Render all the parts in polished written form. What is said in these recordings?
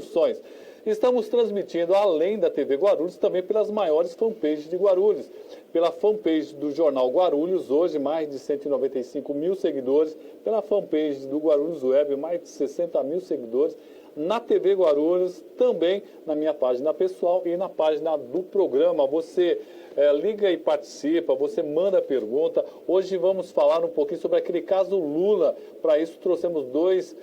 Soluções. Estamos transmitindo, além da TV Guarulhos, também pelas maiores fanpages de Guarulhos. Pela fanpage do Jornal Guarulhos, hoje mais de 195 mil seguidores. Pela fanpage do Guarulhos Web, mais de 60 mil seguidores. Na TV Guarulhos, também na minha página pessoal e na página do programa. Você liga e participa, você manda pergunta. Hoje vamos falar um pouquinho sobre aquele caso Lula. Para isso trouxemos duas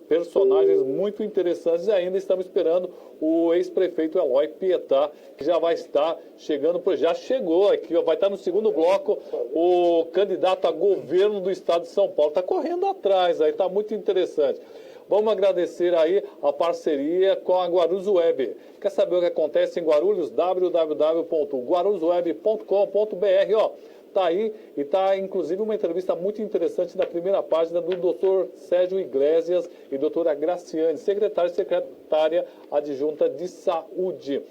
personagens muito interessantes e ainda estamos esperando o ex-prefeito Eloy Pietá, que já vai estar chegando, já chegou aqui, vai estar no segundo bloco, o candidato a governo do estado de São Paulo. Está correndo atrás, aí está muito interessante. Vamos agradecer aí a parceria com a Guarulhos Web. Quer saber o que acontece em Guarulhos? www.guarulhosweb.com.br, ó. Está aí e está, inclusive, uma entrevista muito interessante na primeira página do Dr. Sérgio Iglesias e doutora Graciane, secretária adjunta de saúde.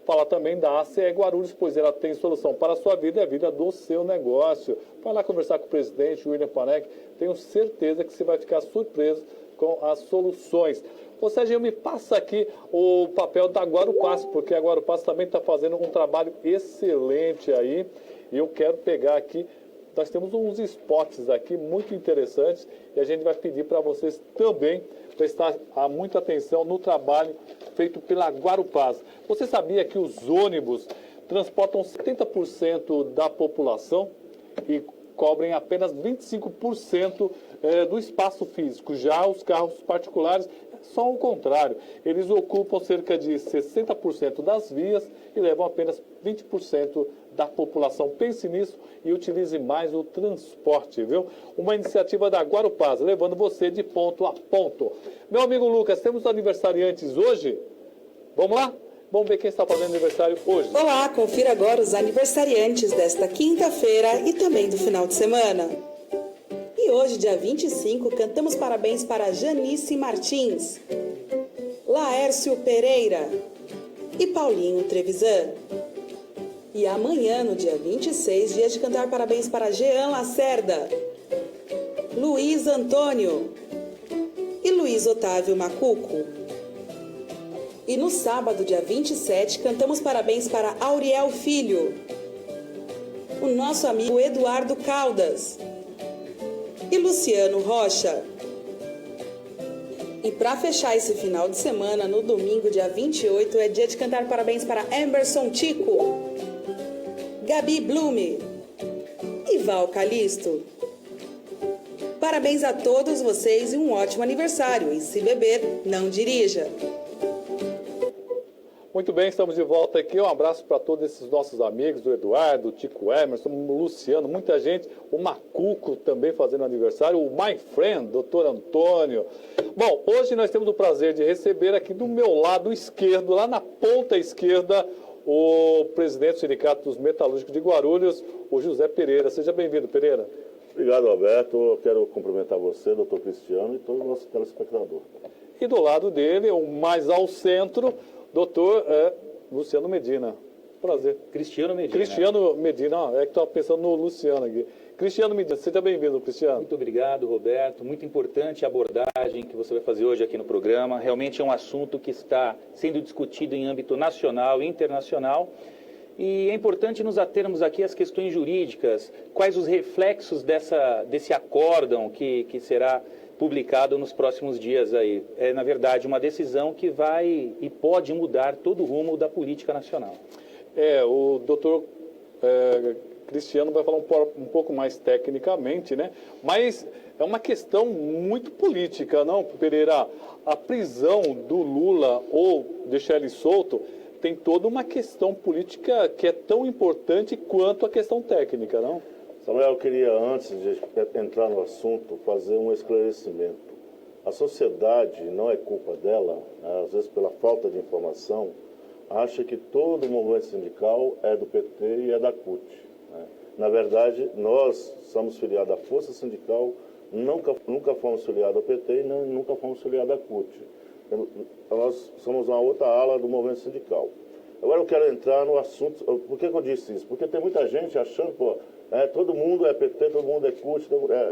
Fala também da ACE Guarulhos, pois ela tem solução para a sua vida e a vida do seu negócio. Vai lá conversar com o presidente, William Panek. Tenho certeza que você vai ficar surpreso com as soluções. Ou seja, me passa aqui o papel da Guarupaz, porque a Guarupaz também está fazendo um trabalho excelente aí. E eu quero pegar aqui, nós temos uns spots aqui muito interessantes e a gente vai pedir para vocês também prestar muita atenção no trabalho feito pela Guarupaz. Você sabia que os ônibus transportam 70% da população e cobrem apenas 25% do espaço físico? Já os carros particulares, só o contrário. Eles ocupam cerca de 60% das vias e levam apenas 20% da população. Pense nisso e utilize mais o transporte, viu? Uma iniciativa da Guarupaz, levando você de ponto a ponto. Meu amigo Lucas, temos aniversariantes hoje? Vamos lá? Vamos ver quem está fazendo aniversário hoje. Olá, confira agora os aniversariantes desta quinta-feira e também do final de semana. E hoje, dia 25, cantamos parabéns para Janice Martins, Laércio Pereira e Paulinho Trevisan. E amanhã, no dia 26, dia de cantar parabéns para Jean Lacerda, Luiz Antônio e Luiz Otávio Macuco. E no sábado, dia 27, cantamos parabéns para Auriel Filho, o nosso amigo Eduardo Caldas e Luciano Rocha. E para fechar esse final de semana, no domingo, dia 28, é dia de cantar parabéns para Emerson Tico, Gabi Blume e Val Calisto. Parabéns a todos vocês e um ótimo aniversário. E se beber, não dirija. Muito bem, estamos de volta aqui. Um abraço para todos esses nossos amigos, o Eduardo, o Tico Emerson, o Luciano, muita gente, o Macuco também fazendo aniversário, o My Friend, Dr. Antônio. Bom, hoje nós temos o prazer de receber aqui do meu lado esquerdo, lá na ponta esquerda, o presidente do Sindicato dos Metalúrgicos de Guarulhos, o José Pereira. Seja bem-vindo, Pereira. Obrigado, Alberto. Eu quero cumprimentar você, doutor Cristiano, e todo o nosso telespectador. E do lado dele, o mais ao centro, doutor Luciano Medina. Prazer. Cristiano Medina. Cristiano Medina, é que estava pensando no Luciano aqui. Cristiano Medina, seja bem-vindo, Cristiano. Muito obrigado, Roberto. Muito importante a abordagem que você vai fazer hoje aqui no programa. Realmente é um assunto que está sendo discutido em âmbito nacional e internacional. E é importante nos atermos aqui às questões jurídicas, quais os reflexos desse acórdão que será publicado nos próximos dias aí. É, na verdade, uma decisão que vai e pode mudar todo o rumo da política nacional. O doutor Cristiano vai falar um pouco mais tecnicamente, né? Mas é uma questão muito política, não, Pereira? A prisão do Lula ou deixar ele solto tem toda uma questão política que é tão importante quanto a questão técnica, não? Samuel, eu queria, antes de entrar no assunto, fazer um esclarecimento. A sociedade, não é culpa dela, né, às vezes pela falta de informação, acha que todo o movimento sindical é do PT e é da CUT. Né? Na verdade, nós somos filiados à Força Sindical, nunca fomos filiados ao PT e nunca fomos filiados à CUT. Nós somos uma outra ala do movimento sindical. Agora eu quero entrar no assunto. Por que eu disse isso? Porque tem muita gente achando, todo mundo é PT, todo mundo é CUT,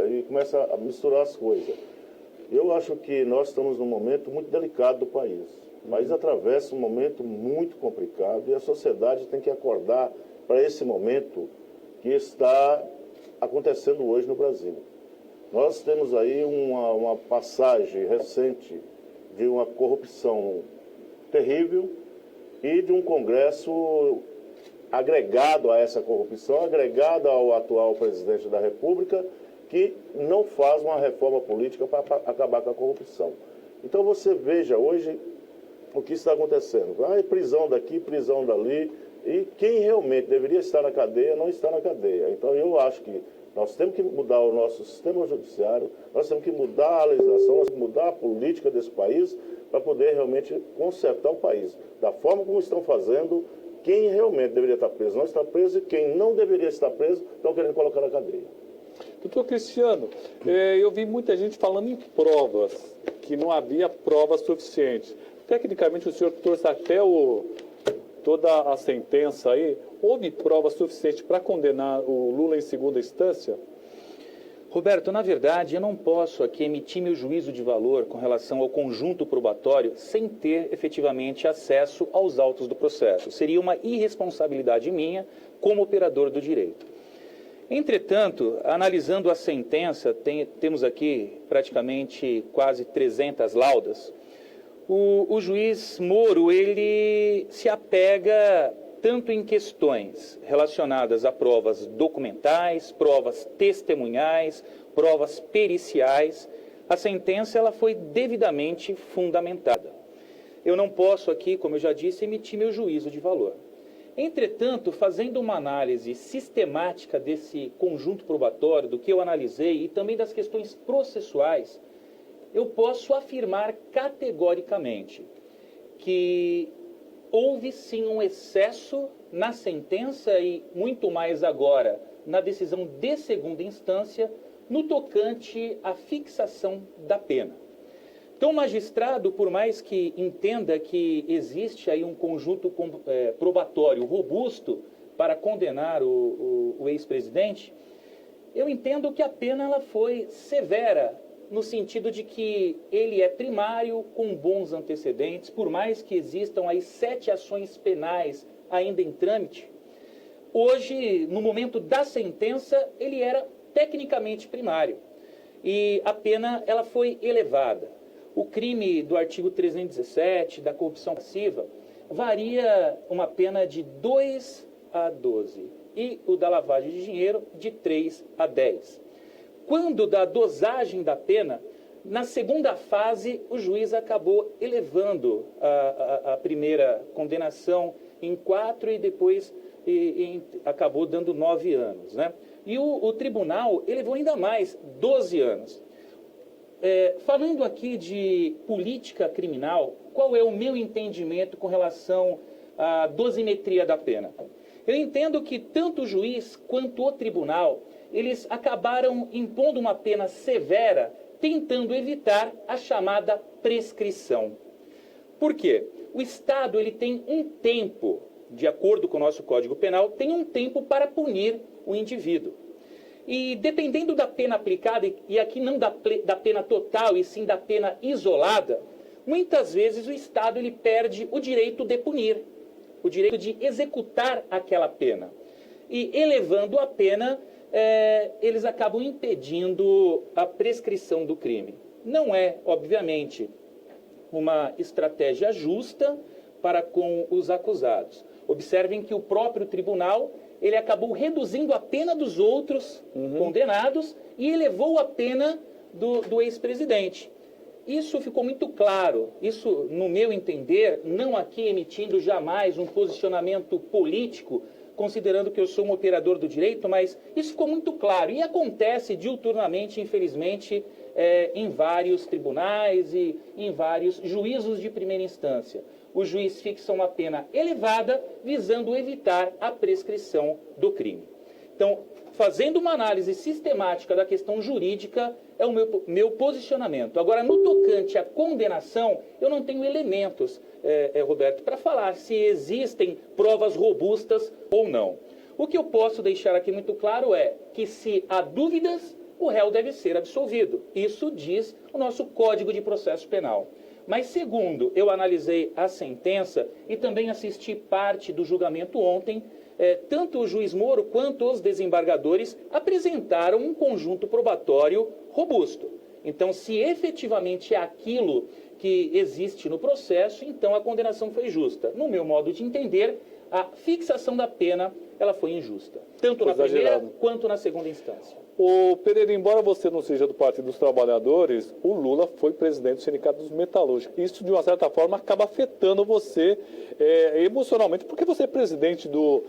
e começa a misturar as coisas. Eu acho que nós estamos num momento muito delicado do país. O país atravessa um momento muito complicado e a sociedade tem que acordar para esse momento que está acontecendo hoje no Brasil. Nós temos aí uma passagem recente de uma corrupção terrível e de um Congresso agregado a essa corrupção, agregado ao atual presidente da República, que não faz uma reforma política para acabar com a corrupção. Então você veja hoje o que está acontecendo. Prisão daqui, prisão dali, e quem realmente deveria estar na cadeia não está na cadeia. Então eu acho que nós temos que mudar o nosso sistema judiciário, nós temos que mudar a legislação, nós temos que mudar a política desse país para poder realmente consertar o país. Da forma como estão fazendo, quem realmente deveria estar preso não está preso e quem não deveria estar preso estão querendo colocar na cadeia. Doutor Cristiano, eu vi muita gente falando em provas, que não havia provas suficientes. Tecnicamente, o senhor trouxe até toda a sentença aí. Houve prova suficiente para condenar o Lula em segunda instância? Roberto, na verdade, eu não posso aqui emitir meu juízo de valor com relação ao conjunto probatório sem ter efetivamente acesso aos autos do processo. Seria uma irresponsabilidade minha como operador do direito. Entretanto, analisando a sentença, temos aqui praticamente quase 300 laudas. O juiz Moro, ele se apega tanto em questões relacionadas a provas documentais, provas testemunhais, provas periciais. A sentença ela foi devidamente fundamentada. Eu não posso aqui, como eu já disse, emitir meu juízo de valor. Entretanto, fazendo uma análise sistemática desse conjunto probatório, do que eu analisei e também das questões processuais, eu posso afirmar categoricamente que houve sim um excesso na sentença e muito mais agora na decisão de segunda instância no tocante à fixação da pena. Então, o magistrado, por mais que entenda que existe aí um conjunto probatório robusto para condenar o ex-presidente, eu entendo que a pena ela foi severa, no sentido de que ele é primário, com bons antecedentes, por mais que existam aí 7 ações penais ainda em trâmite. Hoje, no momento da sentença, ele era tecnicamente primário e a pena ela foi elevada. O crime do artigo 317, da corrupção passiva, varia uma pena de 2 a 12 e o da lavagem de dinheiro de 3 a 10. Quando da dosagem da pena, na segunda fase, o juiz acabou elevando a primeira condenação em 4 e depois acabou dando 9 anos, né? E o tribunal elevou ainda mais, 12 anos. Falando aqui de política criminal, qual é o meu entendimento com relação à dosimetria da pena? Eu entendo que tanto o juiz quanto o tribunal, eles acabaram impondo uma pena severa, tentando evitar a chamada prescrição. Por quê? O Estado ele tem um tempo, de acordo com o nosso Código Penal, tem um tempo para punir o indivíduo. E dependendo da pena aplicada, e aqui não da pena total, e sim da pena isolada, muitas vezes o Estado ele perde o direito de punir, o direito de executar aquela pena. E elevando a pena, eles acabam impedindo a prescrição do crime. Não é, obviamente, uma estratégia justa para com os acusados. Observem que o próprio tribunal ele acabou reduzindo a pena dos outros condenados e elevou a pena do ex-presidente. Isso ficou muito claro. Isso, no meu entender, não aqui emitindo jamais um posicionamento político, considerando que eu sou um operador do direito, mas isso ficou muito claro. E acontece diuturnamente, infelizmente, em vários tribunais e em vários juízos de primeira instância. O juiz fixa uma pena elevada, visando evitar a prescrição do crime. Então, fazendo uma análise sistemática da questão jurídica, é o meu posicionamento. Agora, no tocante à condenação, eu não tenho elementos, Roberto, para falar se existem provas robustas ou não. O que eu posso deixar aqui muito claro é que se há dúvidas, o réu deve ser absolvido. Isso diz o nosso Código de Processo Penal. Mas segundo, eu analisei a sentença e também assisti parte do julgamento ontem, tanto o juiz Moro quanto os desembargadores apresentaram um conjunto probatório robusto. Então, se efetivamente é aquilo que existe no processo, então a condenação foi justa. No meu modo de entender, a fixação da pena ela foi injusta, tanto na primeira quanto na segunda instância. O Pereira, embora você não seja do Partido dos Trabalhadores, o Lula foi presidente do Sindicato dos Metalúrgicos. Isso, de uma certa forma, acaba afetando você emocionalmente, porque você é presidente do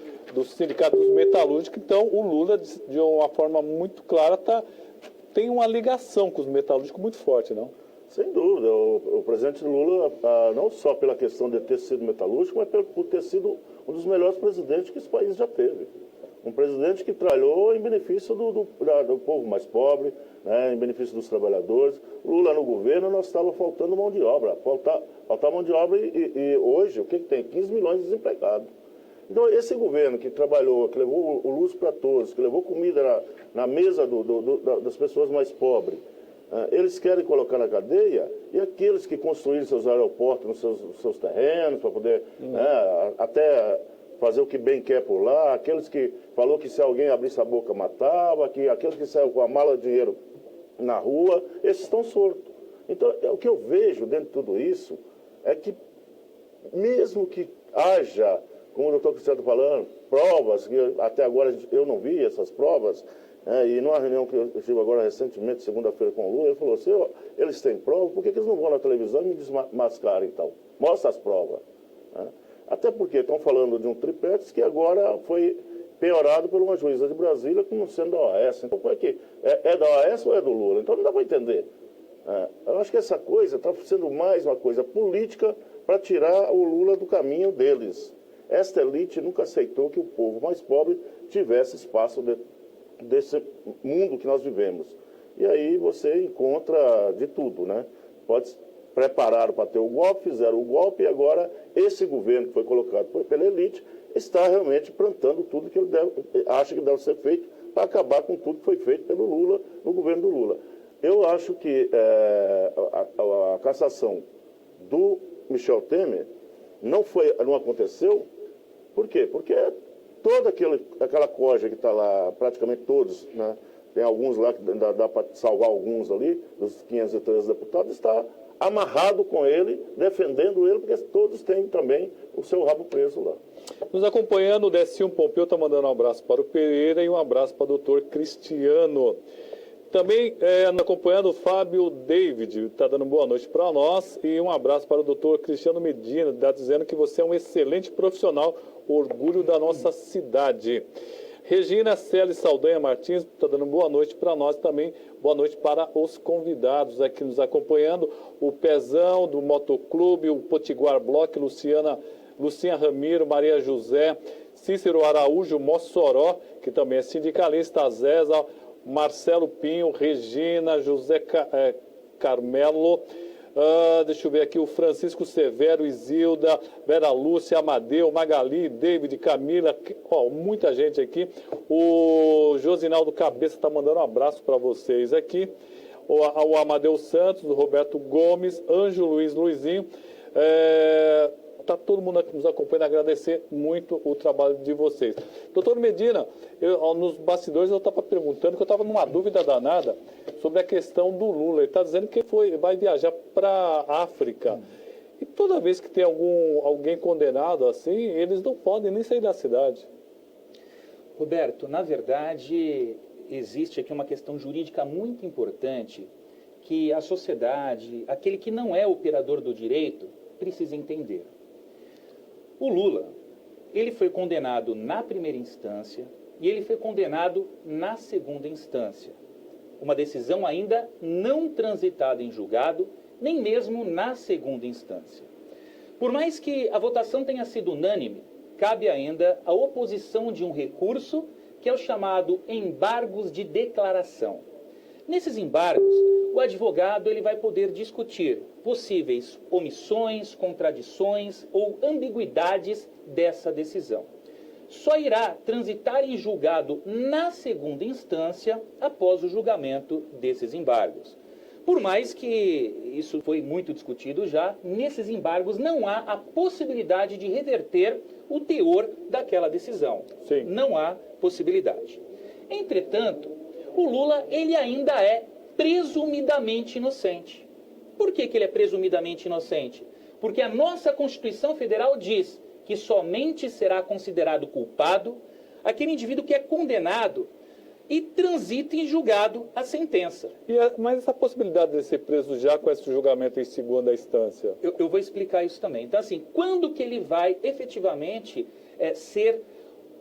Sindicato dos Metalúrgicos, então o Lula, de uma forma muito clara, tem uma ligação com os metalúrgicos muito forte, não? Sem dúvida. O presidente Lula, não só pela questão de ter sido metalúrgico, mas por ter sido um dos melhores presidentes que esse país já teve. Um presidente que trabalhou em benefício do povo mais pobre, né, em benefício dos trabalhadores. Lula no governo, nós estava faltando mão de obra. Faltar mão de obra e hoje, o que tem? 15 milhões de desempregados. Então, esse governo que trabalhou, que levou o luz para todos, que levou comida na mesa das pessoas mais pobres, eles querem colocar na cadeia, e aqueles que construíram seus aeroportos nos seus terrenos, para poder até fazer o que bem quer por lá, aqueles que falou que se alguém abrisse a boca matava, aqueles que saíram com a mala de dinheiro na rua, esses estão soltos. Então, o que eu vejo dentro de tudo isso é que, mesmo que haja, como o doutor Cristiano está falando, provas, que até agora eu não vi essas provas, e numa reunião que eu tive agora recentemente, segunda-feira com o Lula, ele falou, eles têm prova, por que eles não vão na televisão e me desmascaram então? Mostra as provas. Até porque estão falando de um triplex que agora foi piorado por uma juíza de Brasília como sendo da OAS. Então, como é que é da OAS ou é do Lula? Então não dá para entender. Eu acho que essa coisa está sendo mais uma coisa política para tirar o Lula do caminho deles. Esta elite nunca aceitou que o povo mais pobre tivesse espaço desse mundo que nós vivemos. E aí você encontra de tudo, né? Prepararam para ter o golpe, fizeram o golpe, e agora esse governo que foi colocado pela elite está realmente plantando tudo que ele acha que deve ser feito para acabar com tudo que foi feito pelo Lula, no governo do Lula. Eu acho que a cassação do Michel Temer não aconteceu. Por quê? Porque toda aquela corja que está lá, praticamente todos, né? Tem alguns lá que dá para salvar alguns ali, dos 513 deputados, está amarrado com ele, defendendo ele, porque todos têm também o seu rabo preso lá. Nos acompanhando, o Décio Pompeu está mandando um abraço para o Pereira e um abraço para o doutor Cristiano. Também nos acompanhando o Fábio David, está dando boa noite para nós, e um abraço para o doutor Cristiano Medina, está dizendo que você é um excelente profissional, orgulho da nossa cidade. Regina Celi Saldanha Martins está dando boa noite para nós também, boa noite para os convidados aqui nos acompanhando, o Pezão do Motoclube, o Potiguar Block, Lucinha Ramiro, Maria José, Cícero Araújo, Mossoró, que também é sindicalista, Zéza, Marcelo Pinho, Regina, José Carmelo, deixa eu ver aqui, o Francisco Severo, Isilda, Vera Lúcia, Amadeu, Magali, David, Camila, muita gente aqui. O Josinaldo Cabeça está mandando um abraço para vocês aqui. O Amadeu Santos, o Roberto Gomes, Ângelo Luizinho. Está todo mundo aqui nos acompanhando, agradecer muito o trabalho de vocês. Doutor Medina, nos bastidores eu estava perguntando, que eu estava numa dúvida danada sobre a questão do Lula. Ele está dizendo que vai viajar para a África. E toda vez que tem alguém condenado assim, eles não podem nem sair da cidade. Roberto, na verdade, existe aqui uma questão jurídica muito importante que a sociedade, aquele que não é operador do direito, precisa entender. O Lula, ele foi condenado na primeira instância e ele foi condenado na segunda instância. Uma decisão ainda não transitada em julgado, nem mesmo na segunda instância. Por mais que a votação tenha sido unânime, cabe ainda a oposição de um recurso que é o chamado embargos de declaração. Nesses embargos, o advogado ele vai poder discutir possíveis omissões, contradições ou ambiguidades dessa decisão. só irá transitar em julgado na segunda instância após o julgamento desses embargos. Por mais que isso foi muito discutido já, nesses embargos não há a possibilidade de reverter o teor daquela decisão. Sim. Não há possibilidade. Entretanto, o Lula ele ainda é presumidamente inocente. Por que ele é presumidamente inocente? Porque a nossa Constituição Federal diz que somente será considerado culpado aquele indivíduo que é condenado e transita em julgado a sentença. Mas essa possibilidade de ser preso já com esse julgamento em segunda instância? Eu vou explicar isso também. Então, assim, quando que ele vai efetivamente ser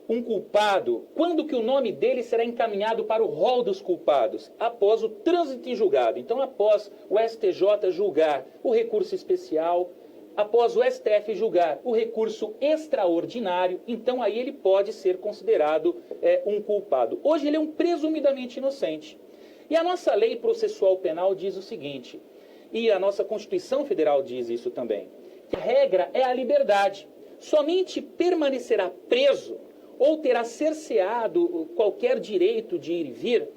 um culpado? Quando que o nome dele será encaminhado para o rol dos culpados? Após o trânsito em julgado. Então, após o STJ julgar o recurso especial, após o STF julgar o recurso extraordinário, então aí ele pode ser considerado um culpado. Hoje ele é um presumidamente inocente. E a nossa lei processual penal diz o seguinte, e a nossa Constituição Federal diz isso também, que a regra é a liberdade. Somente permanecerá preso ou terá cerceado qualquer direito de ir e vir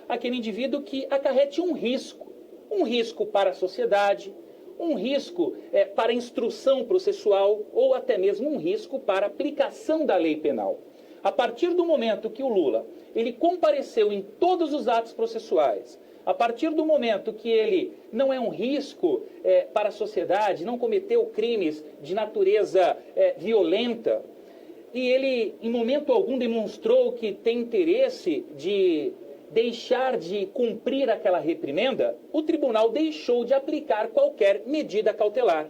aquele indivíduo que acarrete um risco para a sociedade, um risco para a instrução processual ou até mesmo um risco para a aplicação da lei penal. A partir do momento que o Lula ele compareceu em todos os atos processuais, a partir do momento que ele não é um risco para a sociedade, não cometeu crimes de natureza violenta, e ele em momento algum demonstrou que tem interesse de deixar de cumprir aquela reprimenda, o tribunal deixou de aplicar qualquer medida cautelar.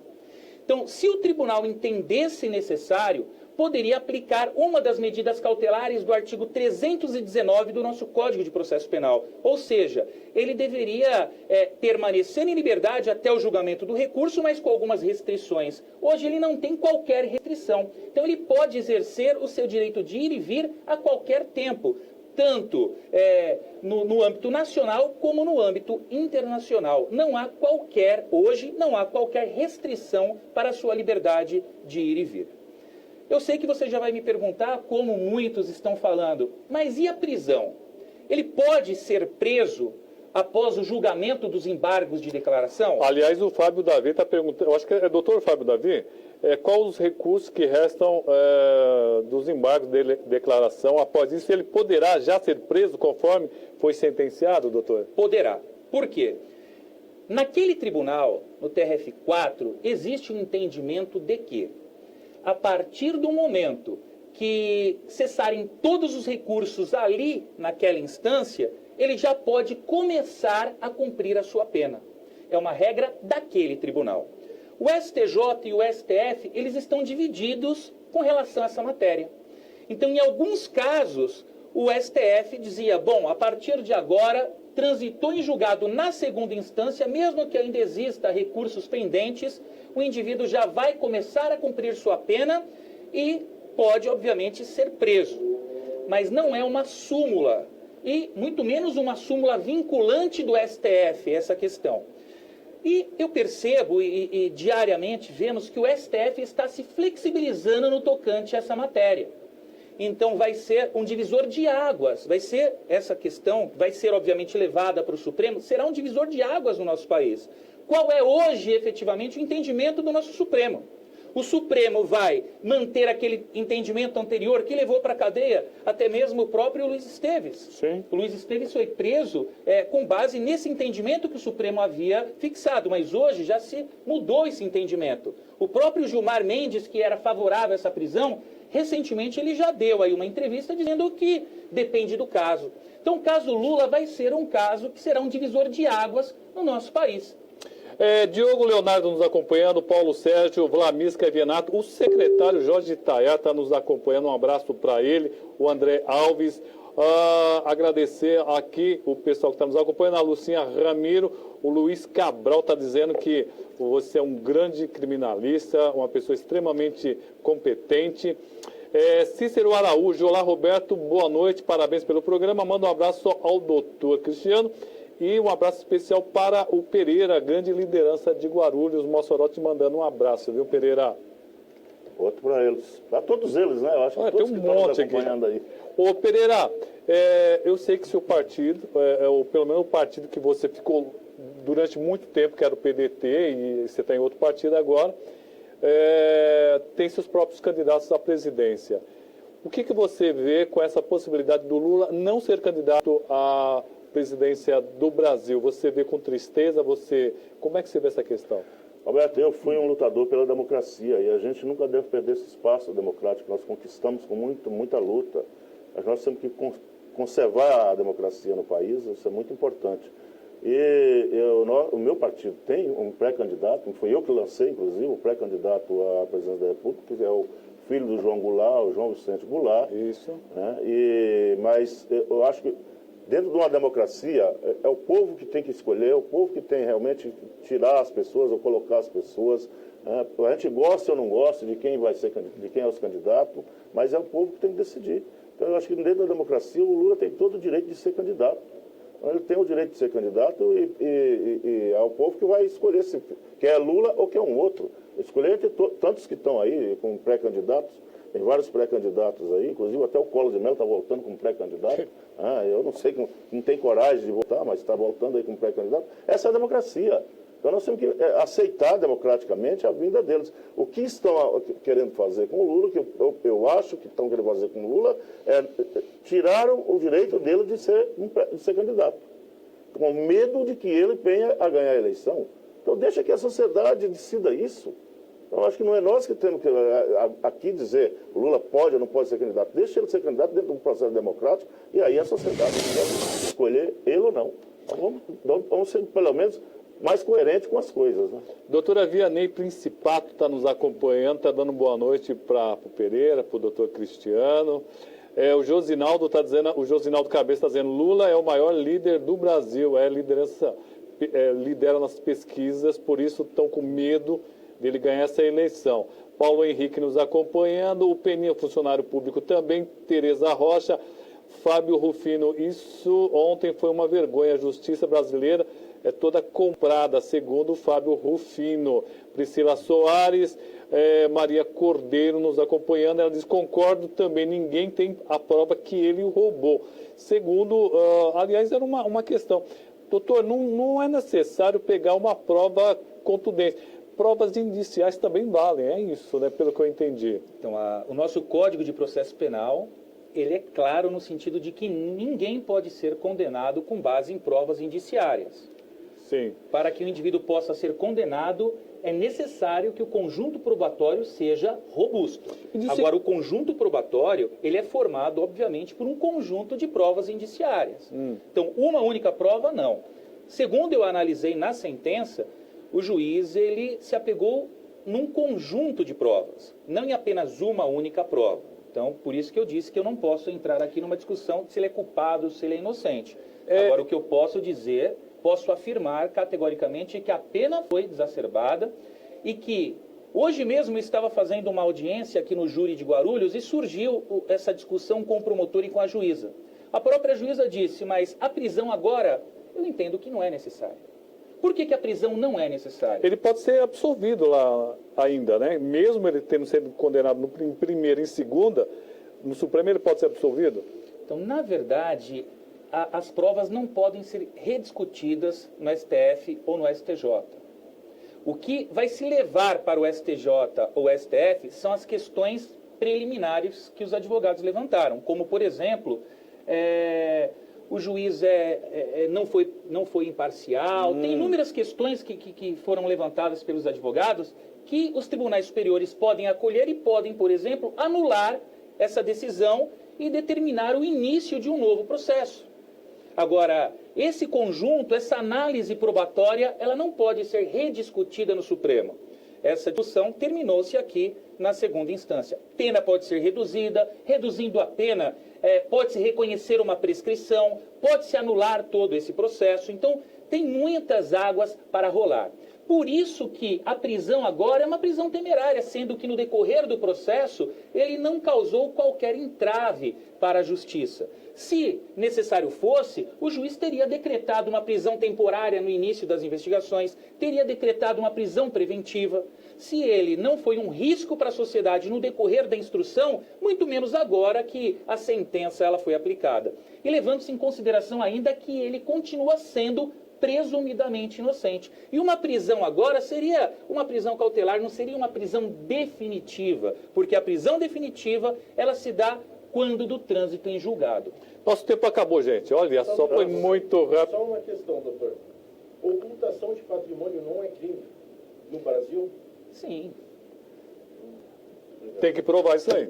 Então, se o tribunal entendesse necessário, poderia aplicar uma das medidas cautelares do artigo 319 do nosso Código de Processo Penal. Ou seja, ele deveria permanecer em liberdade até o julgamento do recurso, mas com algumas restrições. Hoje ele não tem qualquer restrição. Então ele pode exercer o seu direito de ir e vir a qualquer tempo, tanto no âmbito nacional como no âmbito internacional. Hoje não há qualquer restrição para a sua liberdade de ir e vir. Eu sei que você já vai me perguntar, como muitos estão falando, mas e a prisão? Ele pode ser preso após o julgamento dos embargos de declaração? Aliás, o Fábio Davi está perguntando, eu acho que é doutor Fábio Davi, quais os recursos que restam dos embargos de declaração? Após isso, ele poderá já ser preso conforme foi sentenciado, doutor? Poderá. Por quê? Naquele tribunal, no TRF4, existe um entendimento de que, a partir do momento que cessarem todos os recursos ali, naquela instância, ele já pode começar a cumprir a sua pena. É uma regra daquele tribunal. O STJ e o STF, eles estão divididos com relação a essa matéria. Então, em alguns casos, o STF dizia, bom, a partir de agora, transitou em julgado na segunda instância, mesmo que ainda exista recursos pendentes, o indivíduo já vai começar a cumprir sua pena e pode, obviamente, ser preso. Mas não é uma súmula, e muito menos uma súmula vinculante do STF, essa questão. E eu percebo, e diariamente vemos que o STF está se flexibilizando no tocante a essa matéria. Então vai ser um divisor de águas, essa questão vai ser obviamente levada para o Supremo, será um divisor de águas no nosso país. Qual é hoje efetivamente o entendimento do nosso Supremo? O Supremo vai manter aquele entendimento anterior que levou para a cadeia até mesmo o próprio Luiz Esteves. Sim. O Luiz Esteves foi preso com base nesse entendimento que o Supremo havia fixado, mas hoje já se mudou esse entendimento. O próprio Gilmar Mendes, que era favorável a essa prisão, recentemente ele já deu aí uma entrevista dizendo que depende do caso. Então o caso Lula vai ser um caso que será um divisor de águas no nosso país. Diogo Leonardo nos acompanhando, Paulo Sérgio, Vlamisca Vienato, o secretário Jorge Itaiá está nos acompanhando, um abraço para ele, o André Alves, agradecer aqui o pessoal que está nos acompanhando, a Lucinha Ramiro, o Luiz Cabral está dizendo que você é um grande criminalista, uma pessoa extremamente competente. Cícero Araújo, olá Roberto, boa noite, parabéns pelo programa, manda um abraço ao doutor Cristiano. E um abraço especial para o Pereira, grande liderança de Guarulhos, Mossoró te mandando um abraço, viu, Pereira? Voto para eles. Para todos eles, né? Eu acho que todos tem um que estão nos monte aqui. acompanhando aí. Ô Pereira, eu sei que seu partido, ou pelo menos o partido que você ficou durante muito tempo, que era o PDT, e você está em outro partido agora, tem seus próprios candidatos à presidência. O que você vê com essa possibilidade do Lula não ser candidato à presidência do Brasil? Você vê com tristeza? Como é que você vê essa questão? Roberto, eu fui um lutador pela democracia e a gente nunca deve perder esse espaço democrático que nós conquistamos com muita luta. Mas nós temos que conservar a democracia no país, isso é muito importante. E o meu partido tem um pré-candidato, foi eu que lancei, inclusive, o pré-candidato à presidência da República, que é o filho do João Goulart, o João Vicente Goulart. Isso. Né? Mas eu acho que dentro de uma democracia é o povo que tem que escolher, é o povo que tem realmente que tirar as pessoas ou colocar as pessoas. Né? A gente gosta ou não gosta de quem vai ser, de quem é os candidatos, mas é o povo que tem que decidir. Então eu acho que dentro da democracia o Lula tem todo o direito de ser candidato. Então, ele tem o direito de ser candidato e é o povo que vai escolher se quer Lula ou quer um outro. Escolher entre tantos que estão aí como pré-candidatos, tem vários pré-candidatos aí, inclusive até o Collor de Mello está voltando como pré-candidato. Eu não sei, não tem coragem de votar, mas está voltando aí como pré-candidato. Essa é a democracia. Então nós temos que aceitar democraticamente a vinda deles. O que estão querendo fazer com o Lula, que eu acho que estão querendo fazer com o Lula, tiraram o direito dele de ser candidato. Com medo de que ele venha a ganhar a eleição. Então deixa que a sociedade decida isso. Então acho que não é nós que temos que aqui dizer o Lula pode ou não pode ser candidato. Deixa ele ser candidato dentro de um processo democrático e aí a sociedade deve escolher ele ou não. Então vamos ser pelo menos mais coerente com as coisas. Né? Doutora Vianney Principato está nos acompanhando, está dando boa noite para o Pereira, para o doutor Cristiano. O Josinaldo está dizendo, o Josinaldo Cabeça está dizendo, Lula é o maior líder do Brasil, lidera nas pesquisas, por isso estão com medo dele ganhar essa eleição. Paulo Henrique nos acompanhando, o Peninha, funcionário público também, Tereza Rocha, Fábio Rufino, isso ontem foi uma vergonha, a justiça brasileira é toda comprada, segundo o Fábio Rufino. Priscila Soares, Maria Cordeiro nos acompanhando, ela diz, concordo também, ninguém tem a prova que ele o roubou. Segundo, aliás, era uma questão, doutor, não é necessário pegar uma prova contundente. Provas indiciais também valem, é isso, né, pelo que eu entendi. Então, o nosso Código de Processo Penal, ele é claro no sentido de que ninguém pode ser condenado com base em provas indiciárias. Sim. Para que o indivíduo possa ser condenado, é necessário que o conjunto probatório seja robusto. Agora, o conjunto probatório, ele é formado, obviamente, por um conjunto de provas indiciárias. Então, uma única prova, não. Segundo eu analisei na sentença, o juiz ele se apegou num conjunto de provas, não em apenas uma única prova. Então, por isso que eu disse que eu não posso entrar aqui numa discussão se ele é culpado, se ele é inocente. Agora, o que eu posso dizer, posso afirmar categoricamente que a pena foi exacerbada e que hoje mesmo eu estava fazendo uma audiência aqui no júri de Guarulhos e surgiu essa discussão com o promotor e com a juíza. A própria juíza disse, mas a prisão agora, eu entendo que não é necessária. Por que a prisão não é necessária? Ele pode ser absolvido lá ainda, né? Mesmo ele tendo sido condenado em primeira e em segunda, no Supremo ele pode ser absolvido? Então, na verdade, as provas não podem ser rediscutidas no STF ou no STJ. O que vai se levar para o STJ ou STF são as questões preliminares que os advogados levantaram, como, por exemplo, o juiz não foi imparcial. Tem inúmeras questões que foram levantadas pelos advogados que os tribunais superiores podem acolher e podem, por exemplo, anular essa decisão e determinar o início de um novo processo. Agora, esse conjunto, essa análise probatória, ela não pode ser rediscutida no Supremo. Essa discussão terminou-se aqui na segunda instância. Pena pode ser reduzida, reduzindo a pena, pode-se reconhecer uma prescrição, pode-se anular todo esse processo. Então, tem muitas águas para rolar. Por isso que a prisão agora é uma prisão temerária, sendo que no decorrer do processo ele não causou qualquer entrave para a justiça. Se necessário fosse, o juiz teria decretado uma prisão temporária no início das investigações, teria decretado uma prisão preventiva. Se ele não foi um risco para a sociedade no decorrer da instrução, muito menos agora que a sentença ela foi aplicada. E levando-se em consideração ainda que ele continua sendo presumidamente inocente. E uma prisão agora seria uma prisão cautelar, não seria uma prisão definitiva, porque a prisão definitiva ela se dá quando do trânsito em julgado. Nosso tempo acabou, gente. Olha, só foi muito rápido. Só uma questão, doutor. Ocultação de patrimônio não é crime no Brasil? Sim. Tem que provar isso aí.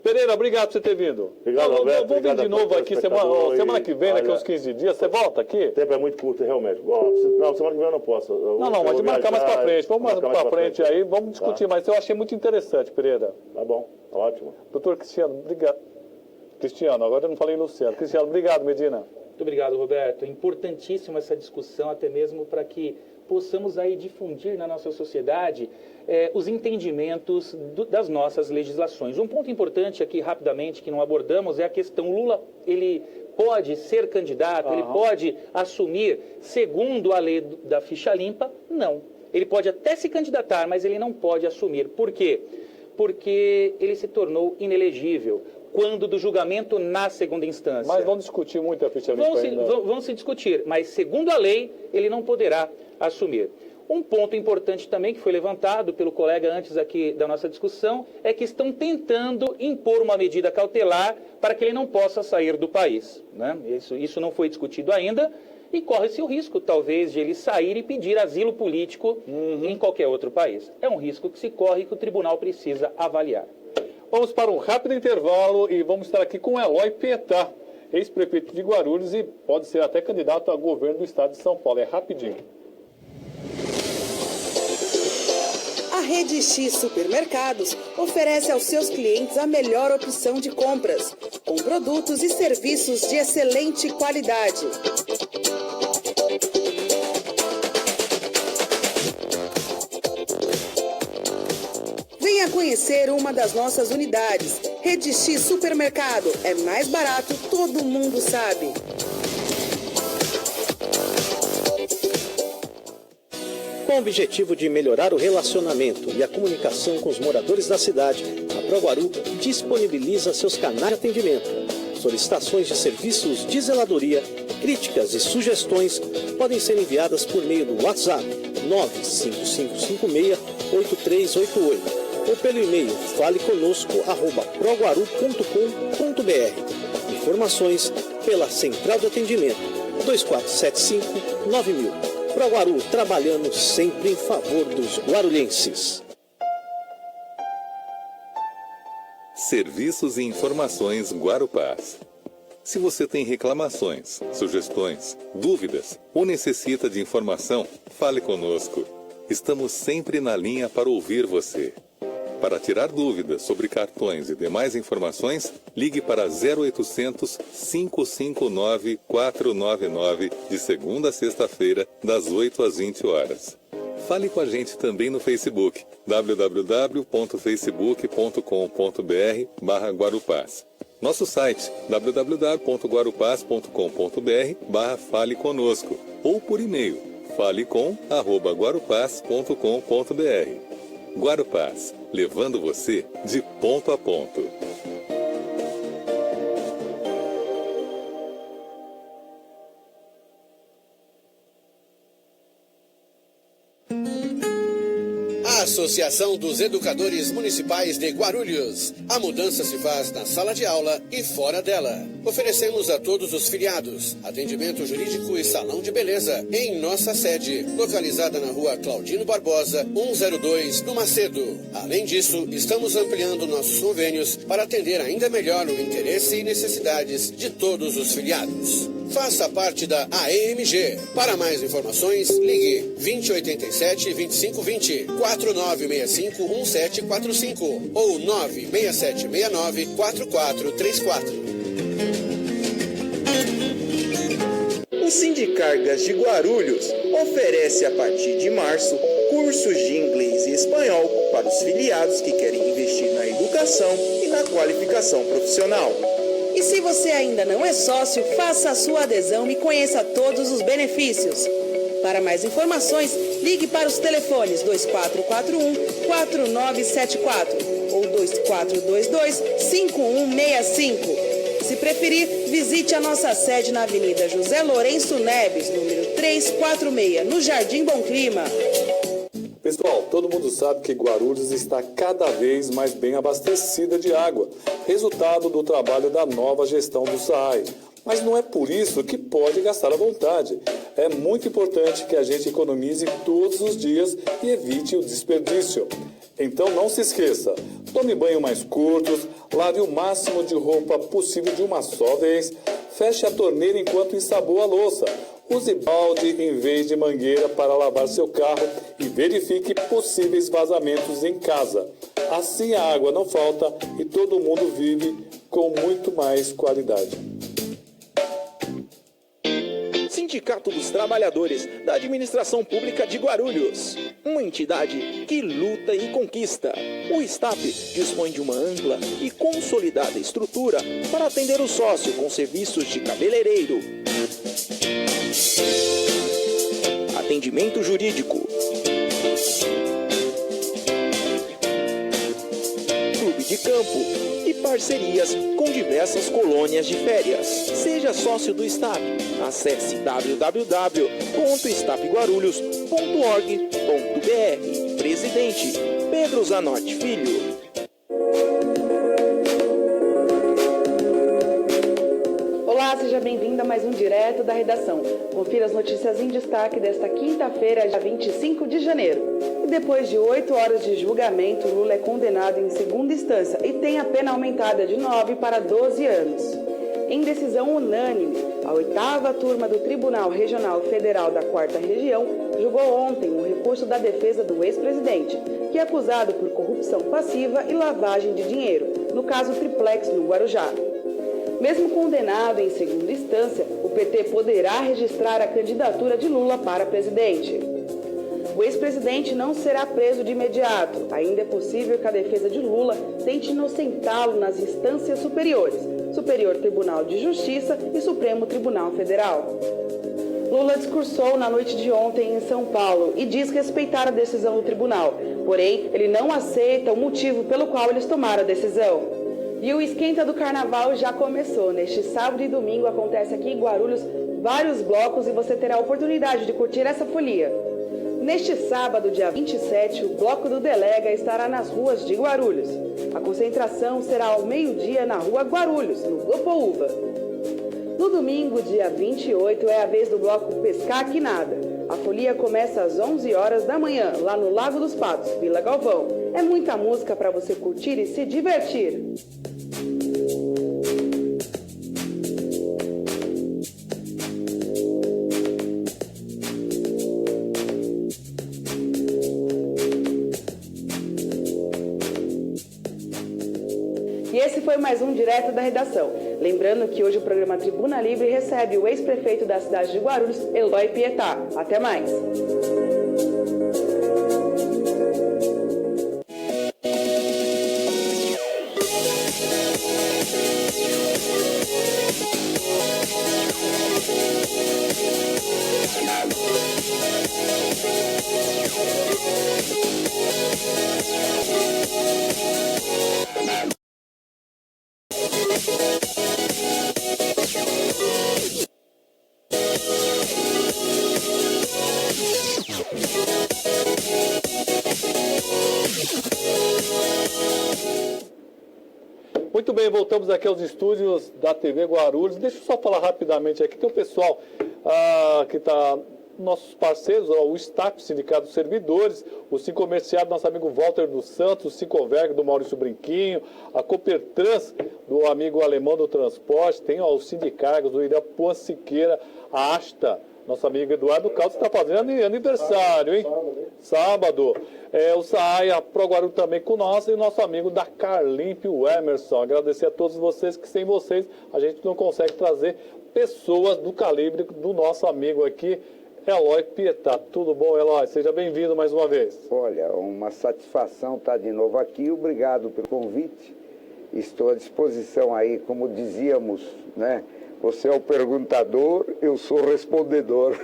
Pereira, obrigado por você ter vindo. Obrigado, Roberto. Vamos vir de novo aqui semana que vem, daqui Olha, uns 15 dias. Você volta aqui? O tempo é muito curto, realmente. Bom, não, semana que vem eu não posso. Não, mas de marcar mais pra frente. Vamos mais pra frente aí, vamos discutir mais. Eu achei muito interessante, Pereira. Tá bom, tá ótimo. Doutor Cristiano, obrigado. Cristiano, agora eu não falei Luciano. Cristiano, obrigado, Medina. Muito obrigado, Roberto. É importantíssima essa discussão, até mesmo para que possamos aí difundir na nossa sociedade os entendimentos das nossas legislações. Um ponto importante aqui, rapidamente, que não abordamos, é a questão Lula, ele pode ser candidato, ele pode assumir segundo a lei da ficha limpa? Não. Ele pode até se candidatar, mas ele não pode assumir. Por quê? Porque ele se tornou inelegível quando do julgamento na segunda instância. Mas vamos discutir muito a ficha limpa ainda. Vão se discutir, mas segundo a lei, ele não poderá assumir. Um ponto importante também que foi levantado pelo colega antes aqui da nossa discussão é que estão tentando impor uma medida cautelar para que ele não possa sair do país, né? Isso não foi discutido ainda e corre-se o risco, talvez, de ele sair e pedir asilo político em qualquer outro país. É um risco que se corre e que o tribunal precisa avaliar. Vamos para um rápido intervalo e vamos estar aqui com Eloy Pietá, ex-prefeito de Guarulhos e pode ser até candidato a governo do estado de São Paulo. É rapidinho. A Rede X Supermercados oferece aos seus clientes a melhor opção de compras, com produtos e serviços de excelente qualidade. Venha conhecer uma das nossas unidades. Rede X Supermercado é mais barato, todo mundo sabe. Com o objetivo de melhorar o relacionamento e a comunicação com os moradores da cidade, a Proguaru disponibiliza seus canais de atendimento. Solicitações de serviços de zeladoria, críticas e sugestões podem ser enviadas por meio do WhatsApp 95556-8388 ou pelo e-mail faleconosco@proguaru.com.br. Informações pela Central de Atendimento 2475-9000. Proguaru, trabalhando sempre em favor dos guarulhenses. Serviços e informações Guarupaz. Se você tem reclamações, sugestões, dúvidas ou necessita de informação, fale conosco. Estamos sempre na linha para ouvir você. Para tirar dúvidas sobre cartões e demais informações, ligue para 0800 559 499 de segunda a sexta-feira, das 8 às 20 horas. Fale com a gente também no Facebook, www.facebook.com.br/Guarupaz. Nosso site, www.guarupaz.com.br/Fale Conosco, ou por e-mail, falecom@guarupaz.com.br. Guarupaz, levando você de ponto a ponto. Associação dos Educadores Municipais de Guarulhos. A mudança se faz na sala de aula e fora dela. Oferecemos a todos os filiados atendimento jurídico e salão de beleza em nossa sede, localizada na rua Claudino Barbosa, 102, no Macedo. Além disso, estamos ampliando nossos convênios para atender ainda melhor o interesse e necessidades de todos os filiados. Faça parte da AEMG. Para mais informações, ligue 2087-2520, 4965-1745 ou 96769-4434. Sindicargas de Guarulhos oferece a partir de março cursos de inglês e espanhol para os filiados que querem investir na educação e na qualificação profissional. E se você ainda não é sócio, faça a sua adesão e conheça todos os benefícios. Para mais informações, ligue para os telefones 2441-4974 ou 2422-5165. Se preferir, visite a nossa sede na Avenida José Lourenço Neves, número 346, no Jardim Bom Clima. Pessoal, todo mundo sabe que Guarulhos está cada vez mais bem abastecida de água, resultado do trabalho da nova gestão do SAAI. Mas não é por isso que pode gastar à vontade. É muito importante que a gente economize todos os dias e evite o desperdício. Então não se esqueça, tome banho mais curtos, lave o máximo de roupa possível de uma só vez, feche a torneira enquanto ensaboa a louça, use balde em vez de mangueira para lavar seu carro e verifique possíveis vazamentos em casa. Assim a água não falta e todo mundo vive com muito mais qualidade. Sindicato dos Trabalhadores da Administração Pública de Guarulhos. Uma entidade que luta e conquista. O STAP dispõe de uma ampla e consolidada estrutura para atender o sócio com serviços de cabeleireiro, atendimento jurídico, clube de campo e parcerias com diversas colônias de férias. Seja sócio do STAP. Acesse www.stapguarulhos.org.br. Presidente Pedro Zanotti Filho. Olá, seja bem-vindo a mais um Direto da Redação. Confira as notícias em destaque desta quinta-feira, dia 25 de janeiro. E depois de 8 horas de julgamento, Lula é condenado em segunda instância e tem a pena aumentada de 9 para 12 anos. Em decisão unânime, a 8ª turma do Tribunal Regional Federal da 4ª Região julgou ontem um recurso da defesa do ex-presidente, que é acusado por corrupção passiva e lavagem de dinheiro, no caso Triplex, no Guarujá. Mesmo condenado em segunda instância, o PT poderá registrar a candidatura de Lula para presidente. O ex-presidente não será preso de imediato. Ainda é possível que a defesa de Lula tente inocentá-lo nas instâncias superiores, Superior Tribunal de Justiça e Supremo Tribunal Federal. Lula discursou na noite de ontem em São Paulo e diz respeitar a decisão do tribunal. Porém, ele não aceita o motivo pelo qual eles tomaram a decisão. E o esquenta do carnaval já começou. Neste sábado e domingo acontece aqui em Guarulhos vários blocos e você terá a oportunidade de curtir essa folia. Neste sábado, dia 27, o Bloco do Delega estará nas ruas de Guarulhos. A concentração será ao meio-dia na Rua Guarulhos, no Gopoúva. No domingo, dia 28, é a vez do Bloco Pescar Que Nada. A folia começa às 11 horas da manhã, lá no Lago dos Patos, Vila Galvão. É muita música para você curtir e se divertir. E esse foi mais um Direto da Redação. Lembrando que hoje o programa Tribuna Livre recebe o ex-prefeito da cidade de Guarulhos, Eloy Pietá. Até mais! Muito bem, voltamos aqui aos estúdios da TV Guarulhos. Deixa eu só falar rapidamente aqui. Tem o pessoal que está, nossos parceiros, o STAP, Sindicato dos Servidores, o Sincomerciado, nosso amigo Walter dos Santos, o Sincoverg, do Maurício Brinquinho, a Coopertrans, do amigo alemão do transporte, tem o Sindicargos, do Irapuã Siqueira, a Asta, nosso amigo Eduardo Caldas está fazendo aniversário, hein? Sábado. O SAAI, a ProGuarulhos também com nós e o nosso amigo da Carlimp, o Emerson. Agradecer a todos vocês, que sem vocês a gente não consegue trazer pessoas do calibre do nosso amigo aqui, Eloy Pietá. Tudo bom, Eloy? Seja bem-vindo mais uma vez. Olha, uma satisfação estar de novo aqui. Obrigado pelo convite. Estou à disposição aí, como dizíamos, né? Você é o perguntador, eu sou o respondedor.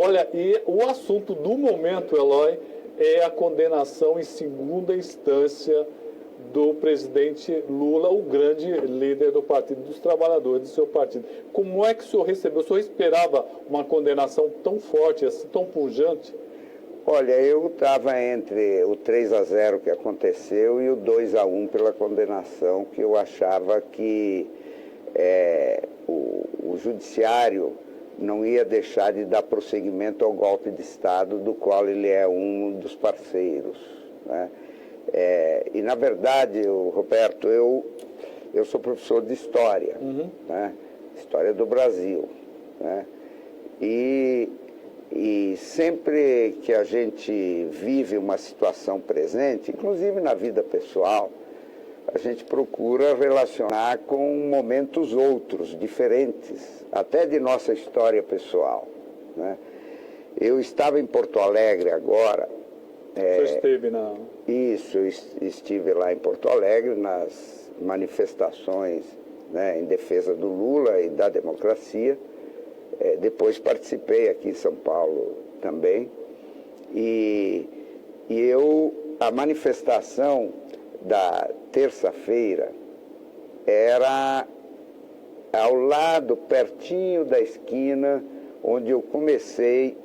Olha, e o assunto do momento, Eloy, é a condenação em segunda instância do presidente Lula, o grande líder do Partido dos Trabalhadores, do seu partido. Como é que o senhor recebeu? O senhor esperava uma condenação tão forte, assim, tão pujante? Olha, eu estava entre o 3-0 que aconteceu e o 2-1 pela condenação, que eu achava que o judiciário não ia deixar de dar prosseguimento ao golpe de Estado, do qual ele é um dos parceiros, né? E, na verdade, Roberto, eu sou professor de História, né? História do Brasil, né? E sempre que a gente vive uma situação presente, inclusive na vida pessoal, a gente procura relacionar com momentos outros, diferentes, até de nossa história pessoal, né? Eu estava em Porto Alegre agora. Você esteve na... Isso, eu estive lá em Porto Alegre nas manifestações, né, em defesa do Lula e da democracia. Depois participei aqui em São Paulo também. E a manifestação da terça-feira era ao lado, pertinho da esquina, onde eu comecei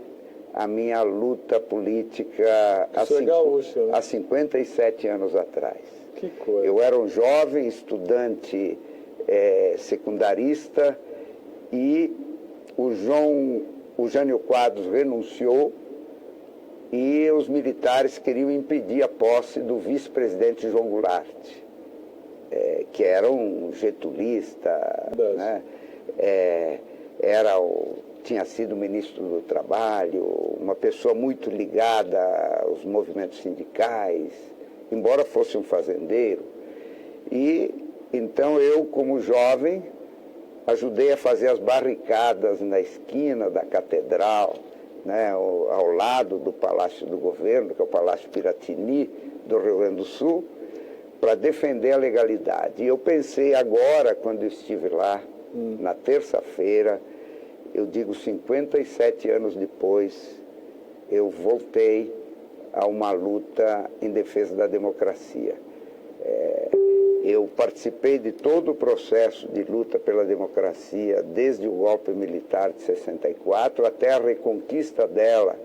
a minha luta política há 57 anos atrás. Que coisa. Eu era um jovem estudante secundarista e o Jânio Quadros renunciou e os militares queriam impedir a posse do vice-presidente João Goulart, que era um getulista, né? Tinha sido ministro do Trabalho, uma pessoa muito ligada aos movimentos sindicais, embora fosse um fazendeiro. E então eu, como jovem, ajudei a fazer as barricadas na esquina da catedral, né, ao lado do Palácio do Governo, que é o Palácio Piratini do Rio Grande do Sul, para defender a legalidade. E eu pensei agora, quando eu estive lá, na terça-feira, eu digo 57 anos depois, eu voltei a uma luta em defesa da democracia. Eu participei de todo o processo de luta pela democracia, desde o golpe militar de 64 até a reconquista dela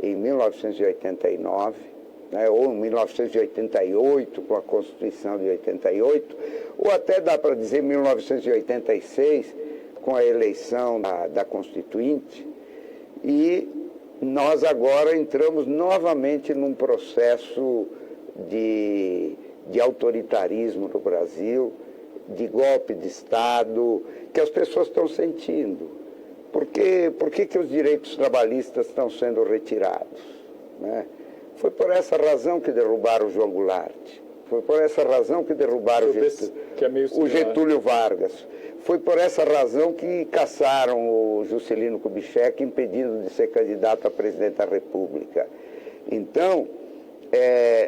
em 1989, né, ou em 1988, com a Constituição de 88, ou até dá para dizer 1986, com a eleição da Constituinte. E nós agora entramos novamente num processo de autoritarismo no Brasil, de golpe de Estado, que as pessoas estão sentindo. Por que os direitos trabalhistas estão sendo retirados, né? Foi por essa razão que derrubaram o João Goulart. Foi por essa razão que derrubaram o Getúlio Vargas. Foi por essa razão que caçaram o Juscelino Kubitschek, impedindo de ser candidato a presidente da República. Então,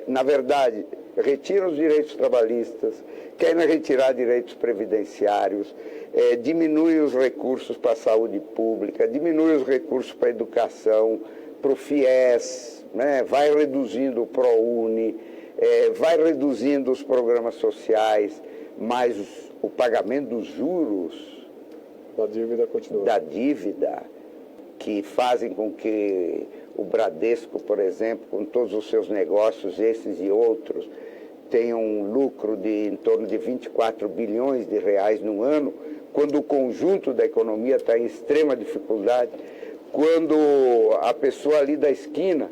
na verdade, retiram os direitos trabalhistas, querem retirar direitos previdenciários, diminui os recursos para a saúde pública, diminui os recursos para a educação, para o FIES, né? Vai reduzindo o ProUni, vai reduzindo os programas sociais, mas o pagamento dos juros da dívida continua. Da dívida, que fazem com que o Bradesco, por exemplo, com todos os seus negócios, esses e outros, tenham um lucro de em torno de 24 bilhões de reais no ano, quando o conjunto da economia está em extrema dificuldade, quando a pessoa ali da esquina,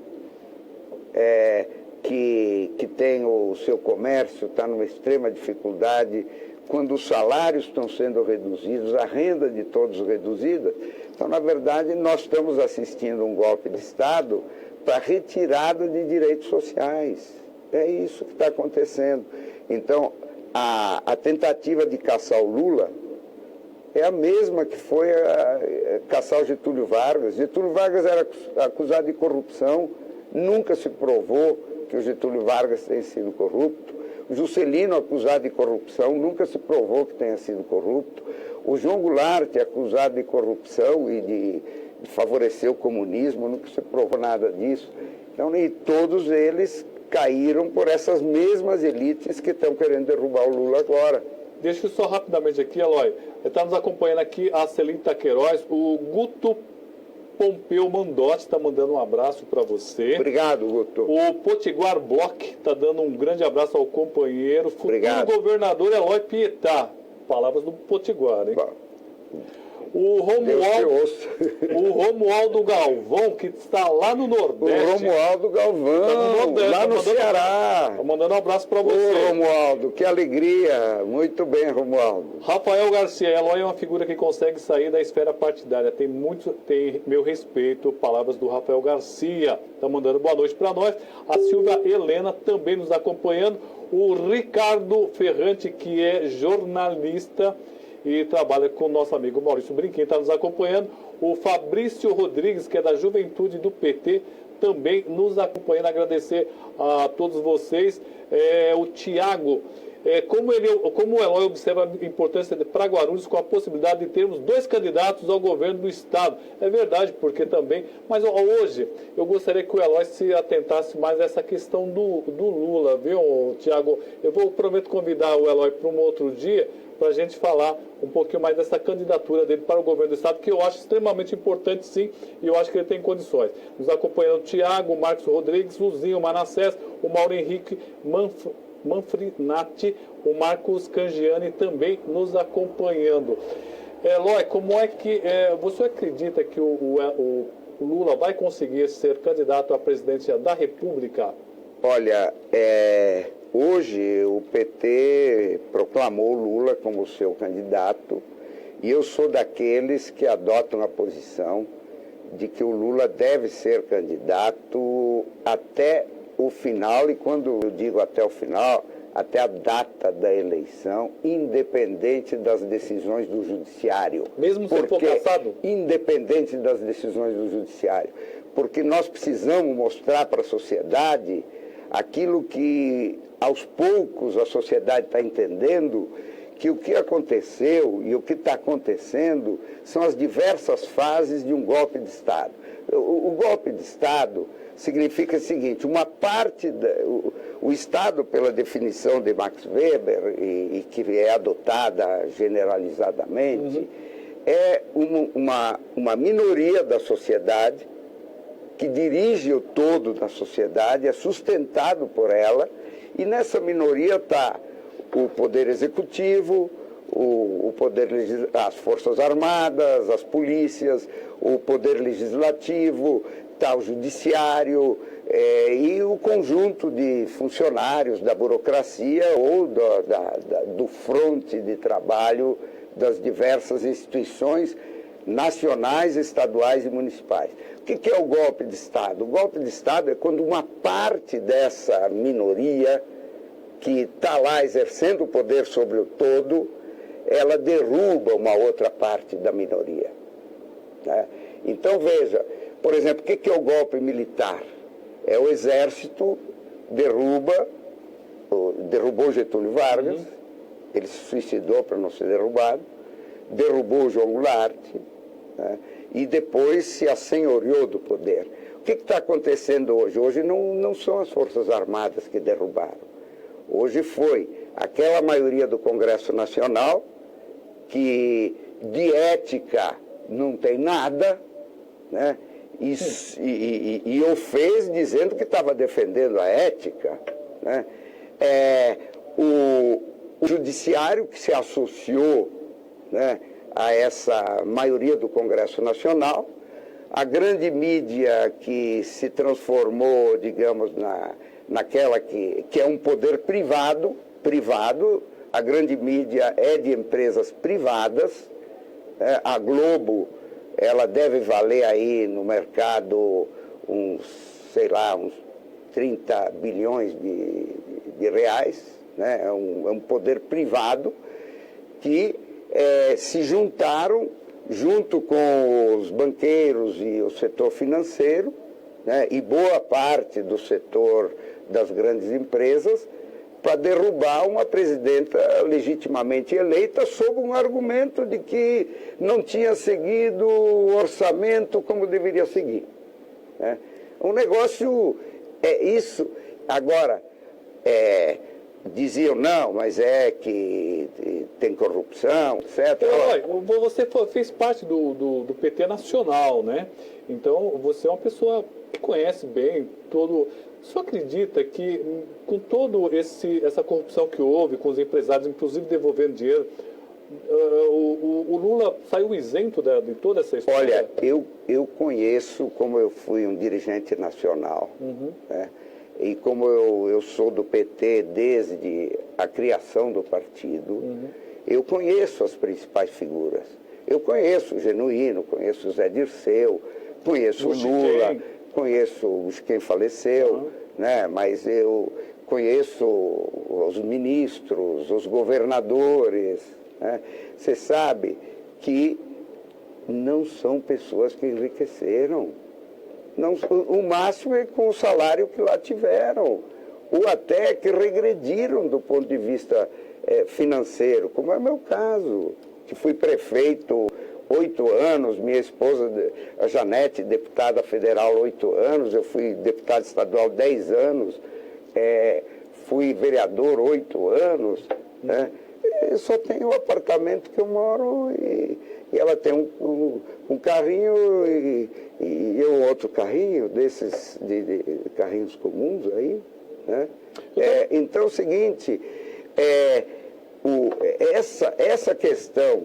que tem o seu comércio, está numa extrema dificuldade, quando os salários estão sendo reduzidos, a renda de todos reduzida. Então, na verdade, nós estamos assistindo a um golpe de Estado para retirada de direitos sociais. É isso que está acontecendo. Então, a tentativa de caçar o Lula é a mesma que foi caçar o Getúlio Vargas. Getúlio Vargas era acusado de corrupção, nunca se provou que o Getúlio Vargas tenha sido corrupto. O Juscelino, acusado de corrupção, nunca se provou que tenha sido corrupto. O João Goulart, acusado de corrupção e de favorecer o comunismo, nunca se provou nada disso. Então, e todos eles caíram por essas mesmas elites que estão querendo derrubar o Lula agora. Deixa eu só rapidamente aqui, Eloy. Está nos acompanhando aqui a Celita Queiroz, o Guto Pompeu Mandotti está mandando um abraço para você. Obrigado, Guto. O Potiguar Bloch está dando um grande abraço ao companheiro. Obrigado. Futuro governador Eloy Pietá. Palavras do Potiguar, hein? Bom. O Romualdo Galvão, que está lá no Nordeste. O Romualdo Galvão, lá no Ceará. Está mandando um abraço para você. Ô, Romualdo, que alegria. Muito bem, Romualdo. Rafael Garcia, Eloy é uma figura que consegue sair da esfera partidária. Tem meu respeito. Palavras do Rafael Garcia. Está mandando boa noite para nós. A Silvia Helena também nos acompanhando. O Ricardo Ferrante, que é jornalista e trabalha com o nosso amigo Maurício Brinquim, está nos acompanhando. O Fabrício Rodrigues, que é da Juventude do PT, também nos acompanhando. Agradecer a todos vocês. O Tiago, como o Eloy observa a importância para Guarulhos com a possibilidade de termos 2 candidatos ao governo do Estado. É verdade, porque também... Mas hoje eu gostaria que o Eloy se atentasse mais a essa questão do Lula, viu, Tiago? Eu prometo convidar o Eloy para um outro dia para a gente falar um pouquinho mais dessa candidatura dele para o governo do Estado, que eu acho extremamente importante, sim, e eu acho que ele tem condições. Nos acompanhando o Tiago, o Marcos Rodrigues, o Zinho Manassés, o Mauro Henrique Manfrinati, o Marcos Cangiani também nos acompanhando. Eloy, como é que você acredita que o Lula vai conseguir ser candidato à presidência da República? Olha, hoje o PT proclamou Lula como seu candidato e eu sou daqueles que adotam a posição de que o Lula deve ser candidato até o final, e quando eu digo até o final, até a data da eleição, independente das decisões do Judiciário. Mesmo se for cassado? Independente das decisões do Judiciário. Porque nós precisamos mostrar para a sociedade aquilo que, aos poucos, a sociedade está entendendo, que o que aconteceu e o que está acontecendo são as diversas fases de um golpe de Estado. O golpe de Estado significa o seguinte: uma parte, o Estado, pela definição de Max Weber, e que é adotada generalizadamente, é uma minoria da sociedade que dirige o todo da sociedade, é sustentado por ela, e nessa minoria está o Poder Executivo, as Forças Armadas, as polícias, o Poder Legislativo, está o Judiciário e o conjunto de funcionários da burocracia ou do fronte de trabalho das diversas instituições nacionais, estaduais e municipais. O que é o golpe de Estado? O golpe de Estado é quando uma parte dessa minoria que está lá exercendo o poder sobre o todo, ela derruba uma outra parte da minoria. Né? Então, veja, por exemplo, o que é o golpe militar? É o exército derrubou Getúlio Vargas, ele se suicidou para não ser derrubado, derrubou João Goulart, né? E depois se assenhoreou do poder. O que está acontecendo hoje? Hoje não são as Forças Armadas que derrubaram. Hoje foi aquela maioria do Congresso Nacional que de ética não tem nada, né? E o fez dizendo que estava defendendo a ética, né? O Judiciário que se associou, né, a essa maioria do Congresso Nacional, a grande mídia que se transformou, digamos, naquela que é um poder privado, a grande mídia é de empresas privadas, a Globo, ela deve valer aí no mercado uns 30 bilhões de reais, né? É um poder privado que se juntaram, junto com os banqueiros e o setor financeiro, né, e boa parte do setor das grandes empresas, para derrubar uma presidenta legitimamente eleita sob um argumento de que não tinha seguido o orçamento como deveria seguir. Né? Um negócio é isso. Agora, diziam, não, mas é que tem corrupção, etc. Você fez parte do PT Nacional, né? Então, você é uma pessoa que conhece bem todo... O senhor acredita que, com toda essa corrupção que houve, com os empresários, inclusive devolvendo dinheiro, o Lula saiu isento de toda essa história? Olha, eu conheço, como eu fui um dirigente nacional, né? E como eu sou do PT desde a criação do partido, eu conheço as principais figuras. Eu conheço o Genuíno, conheço o Zé Dirceu, conheço o Lula, conheço quem faleceu, né? Mas eu conheço os ministros, os governadores. Né? Você sabe que não são pessoas que enriqueceram. Não, o máximo é com o salário que lá tiveram, ou até que regrediram do ponto de vista financeiro, como é o meu caso, que fui prefeito 8 anos, minha esposa, a Janete, deputada federal 8 anos, eu fui deputado estadual 10 anos, fui vereador 8 anos, né? Eu só tenho o apartamento que eu moro e ela tem um carrinho e eu outro carrinho, desses de carrinhos comuns aí, né? Então é o seguinte, essa questão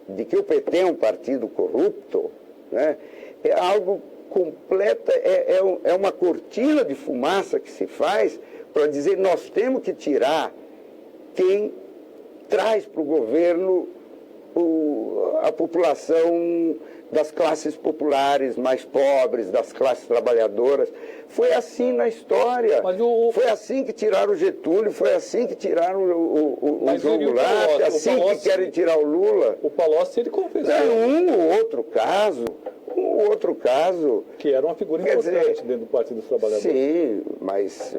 de que o PT é um partido corrupto, né, é algo completo, é uma cortina de fumaça que se faz para dizer nós temos que tirar quem traz para o governo a população das classes populares mais pobres, das classes trabalhadoras. Foi assim na história. Foi assim que tiraram o Getúlio, foi assim que tiraram o João Goulart, é assim que querem tirar o Lula. O Palocci, ele confessou. Um ou outro caso. Que era uma figura importante dentro do Partido dos Trabalhadores. Sim, mas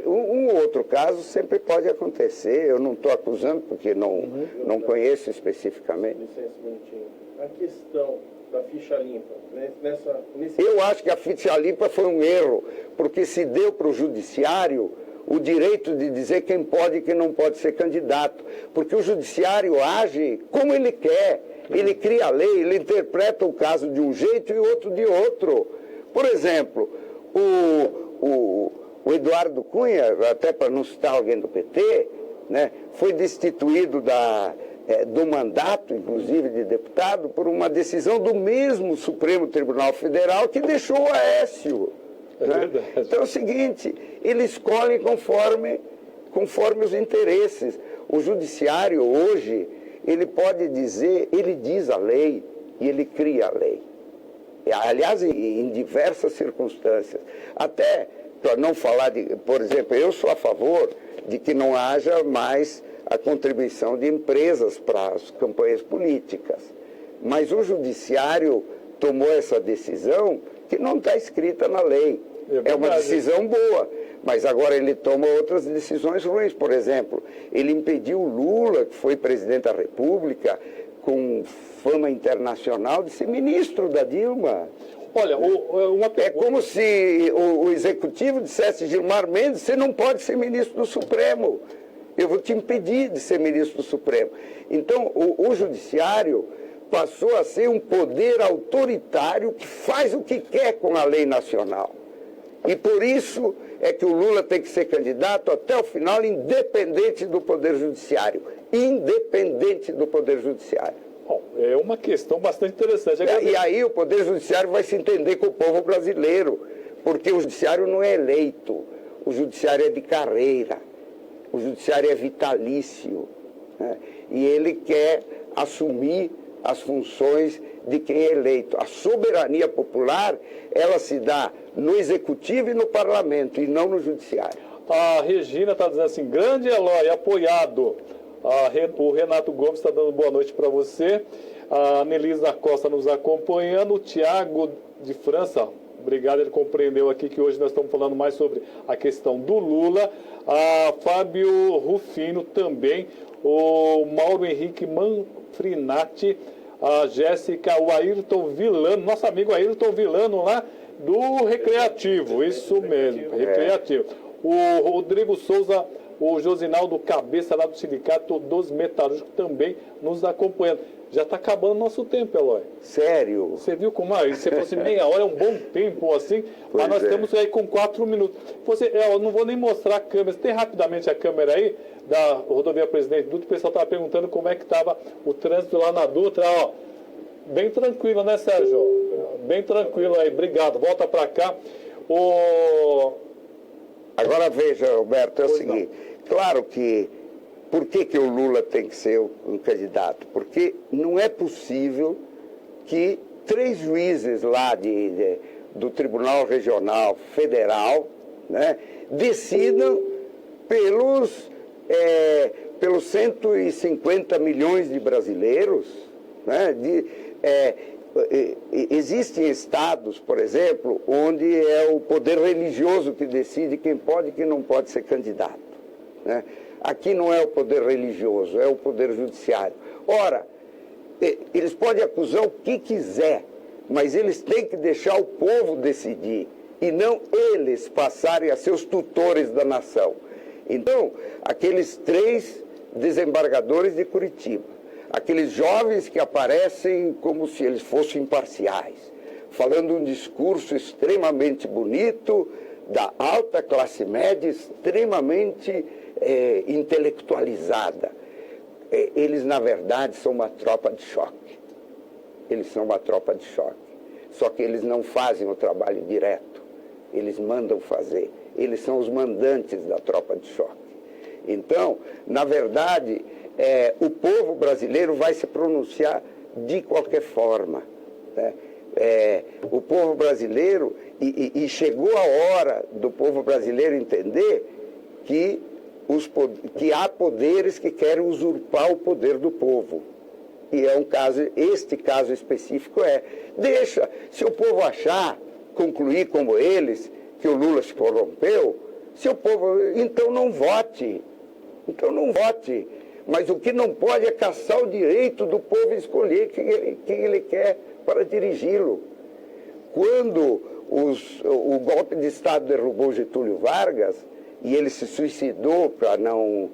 um ou outro caso sempre pode acontecer. Eu não estou acusando porque não conheço especificamente. Licença um minutinho. A questão da ficha limpa, né? Eu acho que a ficha limpa foi um erro, porque se deu para o judiciário o direito de dizer quem pode e quem não pode ser candidato, porque o judiciário age como ele quer, ele cria a lei, ele interpreta o caso de um jeito e outro de outro. Por exemplo, o Eduardo Cunha, até para não citar alguém do PT, né, foi destituído do mandato, inclusive de deputado, por uma decisão do mesmo Supremo Tribunal Federal que deixou o Aécio. Né? Então é o seguinte, ele escolhe conforme os interesses. O judiciário hoje, ele pode dizer, ele diz a lei e ele cria a lei. Aliás, em diversas circunstâncias. Até, para não falar de, por exemplo, eu sou a favor de que não haja mais a contribuição de empresas para as campanhas políticas. Mas o judiciário tomou essa decisão que não está escrita na lei. É uma decisão boa, mas agora ele toma outras decisões ruins. Por exemplo, ele impediu o Lula, que foi presidente da República, com fama internacional, de ser ministro da Dilma. Olha, é como se o executivo dissesse, Gilmar Mendes, você não pode ser ministro do Supremo. Eu vou te impedir de ser ministro do Supremo. Então, o judiciário passou a ser um poder autoritário que faz o que quer com a lei nacional. E por isso é que o Lula tem que ser candidato até o final, independente do Poder Judiciário. Independente do Poder Judiciário. Bom, é uma questão bastante interessante. E aí o Poder Judiciário vai se entender com o povo brasileiro, porque o Judiciário não é eleito, o Judiciário é de carreira, o Judiciário é vitalício, né? E ele quer assumir as funções de quem é eleito. A soberania popular, ela se dá no Executivo e no Parlamento, e não no Judiciário. A Regina está dizendo assim, grande Eloy, apoiado. O Renato Gomes está dando boa noite para você. A Anelisa Costa nos acompanhando. O Tiago de França, obrigado, ele compreendeu aqui que hoje nós estamos falando mais sobre a questão do Lula. A Fábio Rufino também. O Mauro Henrique Manfrinati. A Jéssica, o Ayrton Vilano, nosso amigo Ayrton Vilano lá do Recreativo, isso mesmo, Recreativo. O Rodrigo Souza, o Josinaldo Cabeça lá do Sindicato dos Metalúrgicos também nos acompanhando. Já está acabando o nosso tempo, Eloy. Sério? Você viu como você falou assim, meia hora é um bom tempo assim, mas nós estamos aí com 4 minutos. Eu não vou nem mostrar a câmera, tem rapidamente a câmera aí da rodovia Presidente Dutra, o pessoal estava perguntando como é que estava o trânsito lá na Dutra, ó. Bem tranquilo, né, Sérgio? Bem tranquilo aí, obrigado. Volta para cá. Agora veja, Roberto, é o seguinte, claro que por que o Lula tem que ser um candidato? Porque não é possível que 3 juízes lá do Tribunal Regional Federal, né, decidam pelos 150 milhões de brasileiros, né, existem estados, por exemplo, onde é o poder religioso que decide quem pode e quem não pode ser candidato, né? Aqui não é o poder religioso, é o poder judiciário. Ora, eles podem acusar o que quiser, mas eles têm que deixar o povo decidir e não eles passarem a ser os tutores da nação. Então, aqueles 3 desembargadores de Curitiba, aqueles jovens que aparecem como se eles fossem imparciais, falando um discurso extremamente bonito, da alta classe média, extremamente intelectualizada. Eles, na verdade, são uma tropa de choque. Eles são uma tropa de choque. Só que eles não fazem o trabalho direto. Eles mandam fazer. Eles são os mandantes da tropa de choque. Então, na verdade, o povo brasileiro vai se pronunciar de qualquer forma, né? O povo brasileiro, e chegou a hora do povo brasileiro entender que há poderes que querem usurpar o poder do povo. E é um caso, este caso específico deixa, se o povo achar, concluir como eles, que o Lula se corrompeu, se o povo, então não vote. Então não vote. Mas o que não pode é caçar o direito do povo escolher quem ele quer para dirigi-lo. Quando o golpe de Estado derrubou Getúlio Vargas, e ele se suicidou para não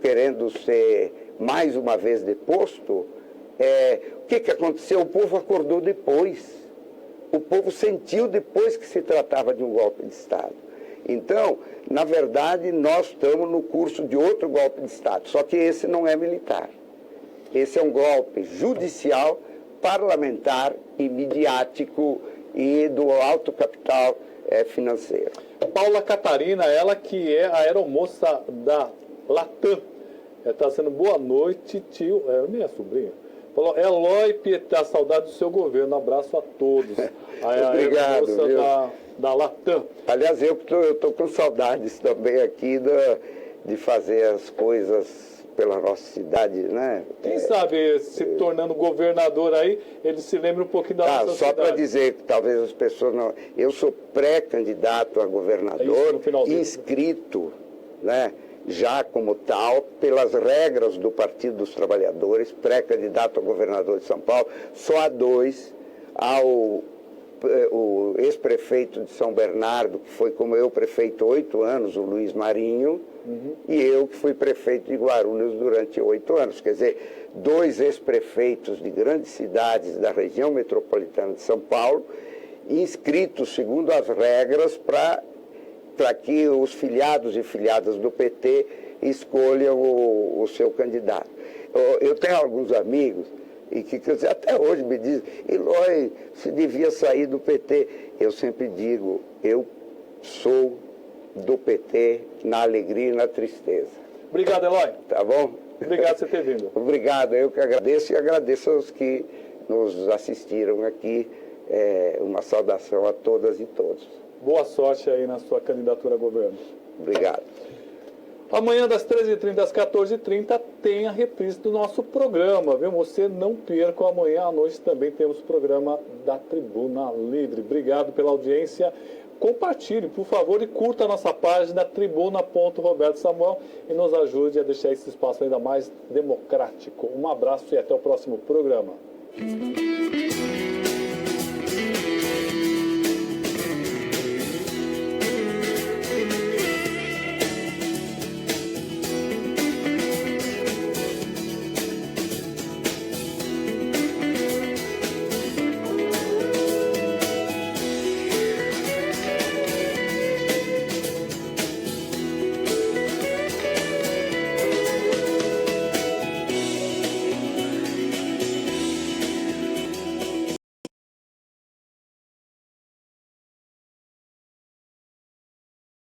querendo ser mais uma vez deposto, o que aconteceu? O povo acordou depois. O povo sentiu depois que se tratava de um golpe de Estado. Então, na verdade, nós estamos no curso de outro golpe de Estado, só que esse não é militar. Esse é um golpe judicial, parlamentar e midiático e do alto capital financeiro. Paula Catarina, ela que é a aeromoça da Latam, está sendo boa noite, tio, minha sobrinha. Falou, Eloy Pietá, saudade do seu governo, abraço a todos. Obrigado, da Latam. Aliás, eu estou com saudades também aqui de fazer as coisas pela nossa cidade, né? Quem sabe, se tornando governador aí, ele se lembra um pouquinho da nossa só cidade. para dizer que talvez as pessoas não... Eu sou pré-candidato a governador, inscrito, né, já como tal, pelas regras do Partido dos Trabalhadores, pré-candidato a governador de São Paulo. Só há 2, o ex-prefeito de São Bernardo, que foi como eu prefeito 8 anos, o Luiz Marinho, e eu que fui prefeito de Guarulhos durante 8 anos. Quer dizer, 2 ex-prefeitos de grandes cidades da região metropolitana de São Paulo, inscritos segundo as regras para que os filiados e filiadas do PT escolham o seu candidato. Eu tenho alguns amigos e que até hoje me dizem, Eloy, você devia sair do PT. Eu sempre digo, eu sou do PT na alegria e na tristeza. Obrigado, Eloy. Tá bom? Obrigado por você ter vindo. Obrigado, eu que agradeço e agradeço aos que nos assistiram aqui. Uma saudação a todas e todos. Boa sorte aí na sua candidatura a governo. Obrigado. Amanhã, das 13h30 às 14h30, tem a reprise do nosso programa, viu? Você não perca, amanhã à noite também temos o programa da Tribuna Livre. Obrigado pela audiência. Compartilhe, por favor, e curta a nossa página tribuna.robertosamuel e nos ajude a deixar esse espaço ainda mais democrático. Um abraço e até o próximo programa.